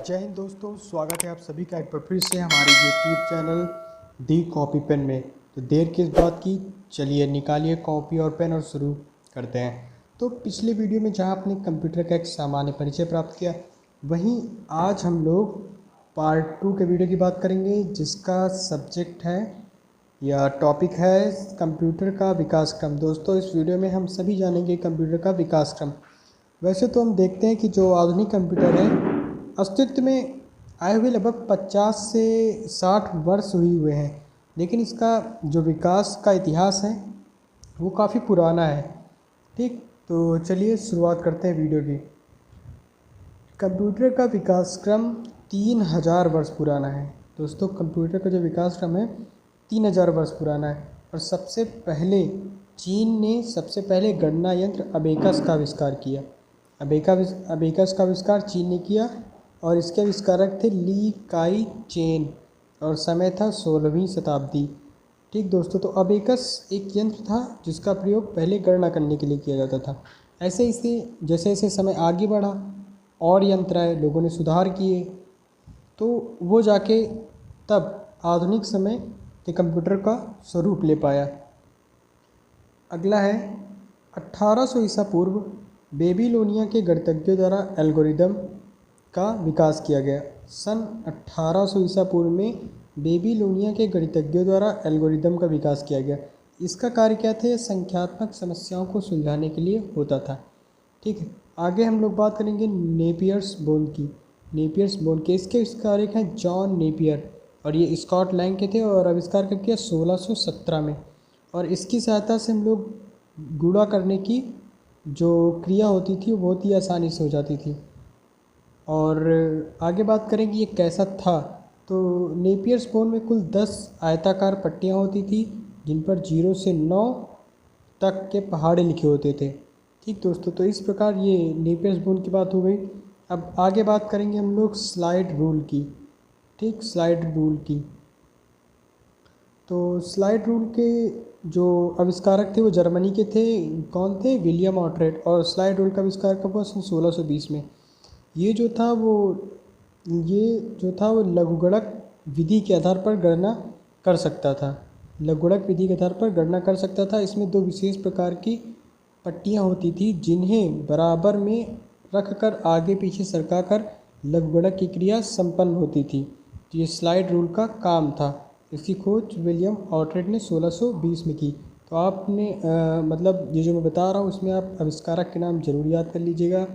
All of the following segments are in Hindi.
जय हिंद दोस्तों, स्वागत है आप सभी का एक बार फिर से हमारे यूट्यूब चैनल दी कॉपी पेन में। तो देर किस बात की, चलिए निकालिए कॉपी और पेन और शुरू करते हैं। तो पिछले वीडियो में जहां आपने कंप्यूटर का एक सामान्य परिचय प्राप्त किया, वहीं आज हम लोग पार्ट 2 के वीडियो की बात करेंगे, जिसका सब्जेक्ट है या टॉपिक है कंप्यूटर का विकास क्रम। दोस्तों, इस वीडियो में हम सभी जानेंगे कंप्यूटर का विकास क्रम। वैसे तो हम देखते हैं कि जो आधुनिक कंप्यूटर है, अस्तित्व में आए हुए लगभग 50 से 60 वर्ष हुए हैं, लेकिन इसका जो विकास का इतिहास है वो काफ़ी पुराना है। ठीक, तो चलिए शुरुआत करते हैं वीडियो की। कंप्यूटर का विकास क्रम 3000 वर्ष पुराना है। दोस्तों, कंप्यूटर का जो विकास क्रम है 3000 वर्ष पुराना है। और सबसे पहले चीन ने सबसे पहले गणना यंत्र अबेकस का आविष्कार किया। अबेकस का आविष्कार चीन ने किया और इसके आविष्कारक थे ली काई चेन, और समय था 16वीं शताब्दी। ठीक दोस्तों, तो अबेकस एक यंत्र था जिसका प्रयोग पहले गणना करने के लिए किया जाता था। ऐसे इसे जैसे जैसे समय आगे बढ़ा और यंत्र आए, लोगों ने सुधार किए, तो वो जाके तब आधुनिक समय के कंप्यूटर का स्वरूप ले पाया। अगला है 1800 ईसा पूर्व बेबीलोनिया के गणितज्ञों द्वारा एल्गोरिदम का विकास किया गया। सन 1800 ईसा पूर्व में बेबीलोनिया के गणितज्ञों द्वारा एल्गोरिदम का विकास किया गया। इसका कार्य क्या था? संख्यात्मक समस्याओं को सुलझाने के लिए होता था। ठीक है, आगे हम लोग बात करेंगे नेपियर्स बोन की। नेपियर्स बोन के इसके आविष्कारक हैं जॉन नेपियर, और ये स्कॉटलैंड के थे और आविष्कार कब किया? 1617 में। और इसकी सहायता से हम लोग गुणा करने की जो क्रिया होती थी वो बहुत ही आसानी से हो जाती थी। और आगे बात करेंगे ये कैसा था। तो नेपियर्स बोन में कुल 10 आयताकार पट्टियाँ होती थी, जिन पर 0 से 9 तक के पहाड़े लिखे होते थे। ठीक दोस्तों, तो इस प्रकार ये नेपियर्स बोन की बात हो गई। अब आगे बात करेंगे हम लोग स्लाइड रूल की। ठीक, स्लाइड रूल की। तो स्लाइड रूल के जो आविष्कारक थे वो जर्मनी के थे। कौन थे? विलियम ऑटरेट। और स्लाइड रूल का आविष्कार कब हुआ? सन 1620 में। ये जो था वो लघुगणक विधि के आधार पर गणना कर सकता था। लघुगणक विधि के आधार पर गणना कर सकता था। इसमें 2 विशेष प्रकार की पट्टियाँ होती थी, जिन्हें बराबर में रख कर आगे पीछे सरका कर लघुगणक की क्रिया संपन्न होती थी। तो ये स्लाइड रूल का काम था। इसकी खोज विलियम ऑटरेट ने 1620 में की। तो आपने मतलब ये जो मैं बता रहा हूँ उसमें आप आविष्कारक के नाम जरूर याद कर लीजिएगा,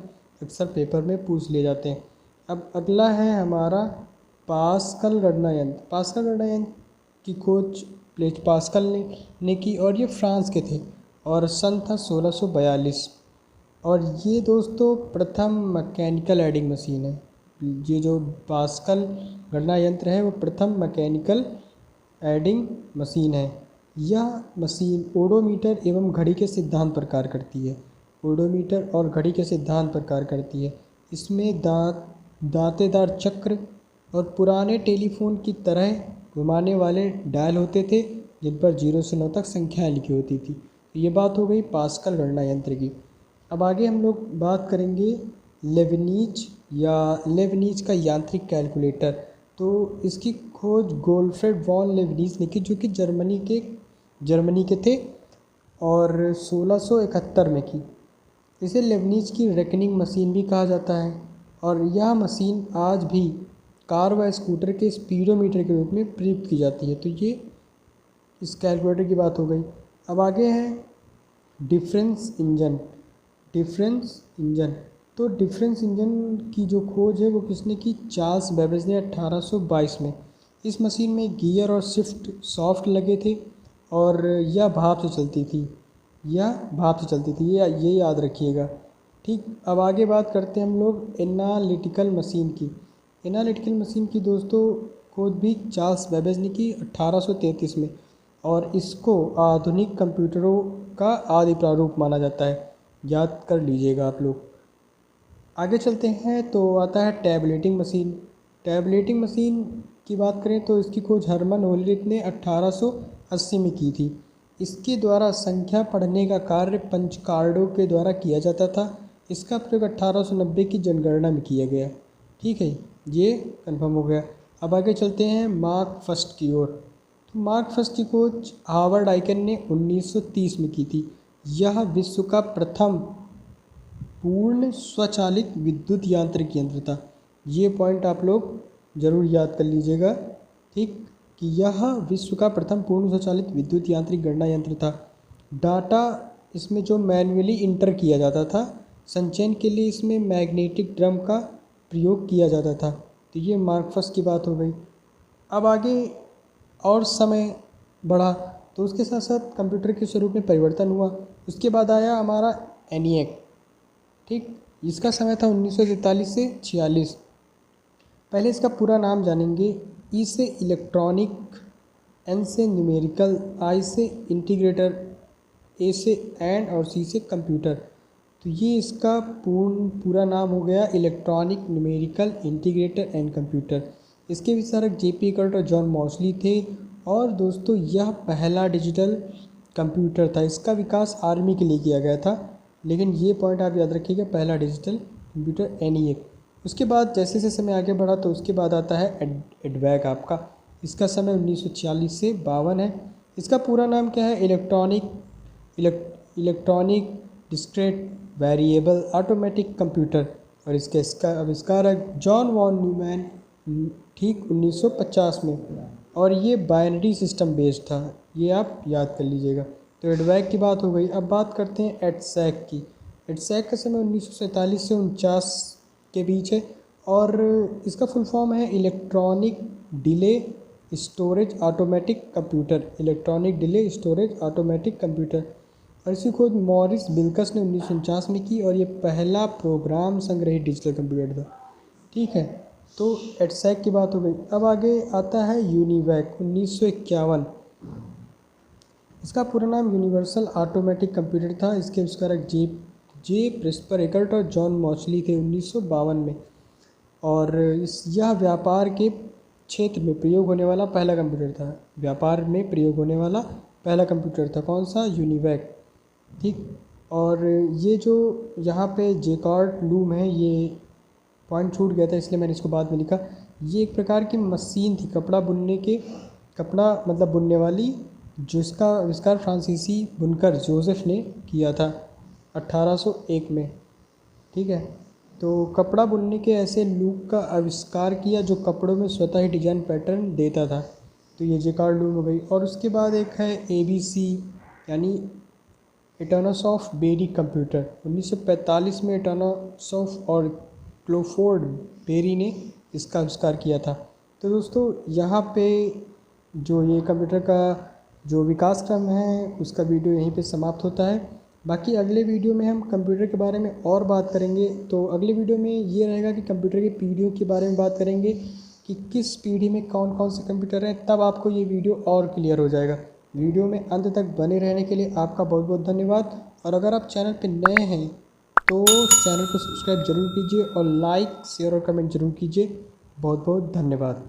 अक्सर पेपर में पूछ लिए जाते हैं। अब अगला है हमारा पास्कल गणना यंत्र। पास्कल गणना यंत्र की खोज ब्लेज पास्कल ने की, और ये फ्रांस के थे, और सन था 1642। और ये दोस्तों प्रथम मैकेनिकल एडिंग मशीन है। ये जो पास्कल गणना यंत्र है वो प्रथम मैकेनिकल एडिंग मशीन है। यह मशीन ओडोमीटर एवं घड़ी के सिद्धांत पर कार्य करती है। ओडोमीटर और घड़ी के सिद्धांत पर कार्य करती है। इसमें दांतेदार चक्र और पुराने टेलीफोन की तरह घुमाने वाले डायल होते थे, जिन पर 0 से 9 तक संख्याएं लिखी होती थी। तो ये बात हो गई पास्कल गणना यंत्र की। अब आगे हम लोग बात करेंगे लेबनीज का यांत्रिक कैलकुलेटर। तो इसकी खोज गोल्फ्रेड वॉन लेबनीज ने की, जो कि जर्मनी के थे, और 1671 में की। इसे लेबनीज की रेकनिंग मशीन भी कहा जाता है, और यह मशीन आज भी कार व स्कूटर के स्पीडोमीटर के रूप में प्रयुक्त की जाती है। तो ये इस कैलकुलेटर की बात हो गई। अब आगे है डिफरेंस इंजन। तो डिफरेंस इंजन की जो खोज है वो किसने की? चार्ल्स बेबेज ने 1822 में। इस मशीन में गियर और शिफ्ट सॉफ्ट लगे थे, और यह भाप से चलती थी। ये याद रखिएगा। ठीक, अब आगे बात करते हैं हम लोग एनालिटिकल मशीन की। एनालिटिकल मशीन की दोस्तों खोज भी चार्ल्स बेबेज ने की 1833 में, और इसको आधुनिक कंप्यूटरों का आदि प्रारूप माना जाता है। याद कर लीजिएगा आप लोग। आगे चलते हैं तो आता है टैबलेटिंग मशीन। टैबलेटिंग मशीन की बात करें तो इसकी खोज हरमन होलिट ने 1880 में की थी। इसके द्वारा संख्या पढ़ने का कार्य पंच कार्डों के द्वारा किया जाता था। इसका प्रयोग 1890 की जनगणना में किया गया। ठीक है, ये कंफर्म हो गया। अब आगे चलते हैं मार्क फर्स्ट की ओर। तो मार्क फर्स्ट की खोज हार्वर्ड आइकन ने 1930 में की थी। यह विश्व का प्रथम पूर्ण स्वचालित विद्युत यांत्रिक यंत्र था। ये पॉइंट आप लोग ज़रूर याद कर लीजिएगा, ठीक, कि यह विश्व का प्रथम पूर्ण स्वचालित विद्युत यांत्रिक गणना यंत्र था। डाटा इसमें जो मैन्युअली इंटर किया जाता था, संचयन के लिए इसमें मैग्नेटिक ड्रम का प्रयोग किया जाता था। तो ये मार्क फर्स्ट की बात हो गई। अब आगे और समय बढ़ा तो उसके साथ साथ कंप्यूटर के स्वरूप में परिवर्तन हुआ। उसके बाद आया हमारा ENIAC, ठीक, इसका समय था 1943 से 46। पहले इसका पूरा नाम जानेंगे। ई से इलेक्ट्रॉनिक, एन से न्यूमेरिकल, आई से इंटीग्रेटर, ए से एंड और सी से कंप्यूटर। तो ये इसका पूरा नाम हो गया electronic, numerical, integrator and computer. इसके विचारक JP कर्ट और जॉन मॉसली थे। और दोस्तों यह पहला डिजिटल कंप्यूटर था। इसका विकास आर्मी के लिए किया गया था, लेकिन ये पॉइंट आप याद रखिएगा, पहला डिजिटल कंप्यूटर ENIAC। उसके बाद जैसे जैसे समय आगे बढ़ा तो उसके बाद आता है EDVAC आपका। इसका समय 1946 से 52 है। इसका पूरा नाम क्या है? Electronic discrete variable automatic computer. और इसका आविष्कारक जॉन वॉन न्यूमैन, ठीक, 1950 में। और ये बाइनरी सिस्टम बेस्ड था, ये आप याद कर लीजिएगा। तो EDVAC की बात हो गई। अब बात करते हैं EDSAC की। EDSAC का समय 1947 से 49 के बीच है। और इसका फुल फॉर्म है electronic delay storage automatic computer. Electronic delay storage automatic computer. और इसकी खोज मॉरिस बिल्कस ने 1949 में की। और ये पहला प्रोग्राम संग्रहित डिजिटल कंप्यूटर था, ठीक है। तो EDSAC की बात हो गई। अब आगे आता है UNIVAC 1951। इसका पूरा नाम यूनिवर्सल ऑटोमेटिक कंप्यूटर था। इसके आविष्कारक जे प्रिस्पर एकर्ट और जॉन मॉसली थे 1952 में। और यह व्यापार के क्षेत्र में प्रयोग होने वाला पहला कंप्यूटर था। व्यापार में प्रयोग होने वाला पहला कंप्यूटर था। कौन सा? UNIVAC, ठीक। और ये जो यहाँ पे जेकॉर्ड लूम है, ये पॉइंट छूट गया था इसलिए मैंने इसको बाद में लिखा। ये एक प्रकार की मशीन थी कपड़ा बुनने वाली, जिसका आविष्कार फ्रांसीसी बुनकर जोसेफ ने किया था 1801 में, ठीक है। तो कपड़ा बुनने के ऐसे लूम का आविष्कार किया जो कपड़ों में स्वतः ही डिजाइन पैटर्न देता था। तो ये जेकॉर्ड लूम हो गई। और उसके बाद एक है ABC, यानी एटोनोसॉफ बेरी कंप्यूटर। 1945 में एटोनोसॉफ और क्लोफोर्ड बेरी ने इसका आविष्कार किया था। तो दोस्तों यहाँ पे जो ये कंप्यूटर का जो विकास क्रम है उसका वीडियो यहीं पे समाप्त होता है। बाकी अगले वीडियो में हम कंप्यूटर के बारे में और बात करेंगे। तो अगले वीडियो में ये रहेगा कि कंप्यूटर की पीढ़ियों के बारे में बात करेंगे कि किस पीढ़ी में कौन कौन से कंप्यूटर हैं। तब आपको ये वीडियो और क्लियर हो जाएगा। वीडियो में अंत तक बने रहने के लिए आपका बहुत बहुत धन्यवाद। और अगर आप चैनल पर नए हैं तो चैनल को सब्सक्राइब जरूर कीजिए और लाइक, शेयर और कमेंट जरूर कीजिए। बहुत बहुत धन्यवाद।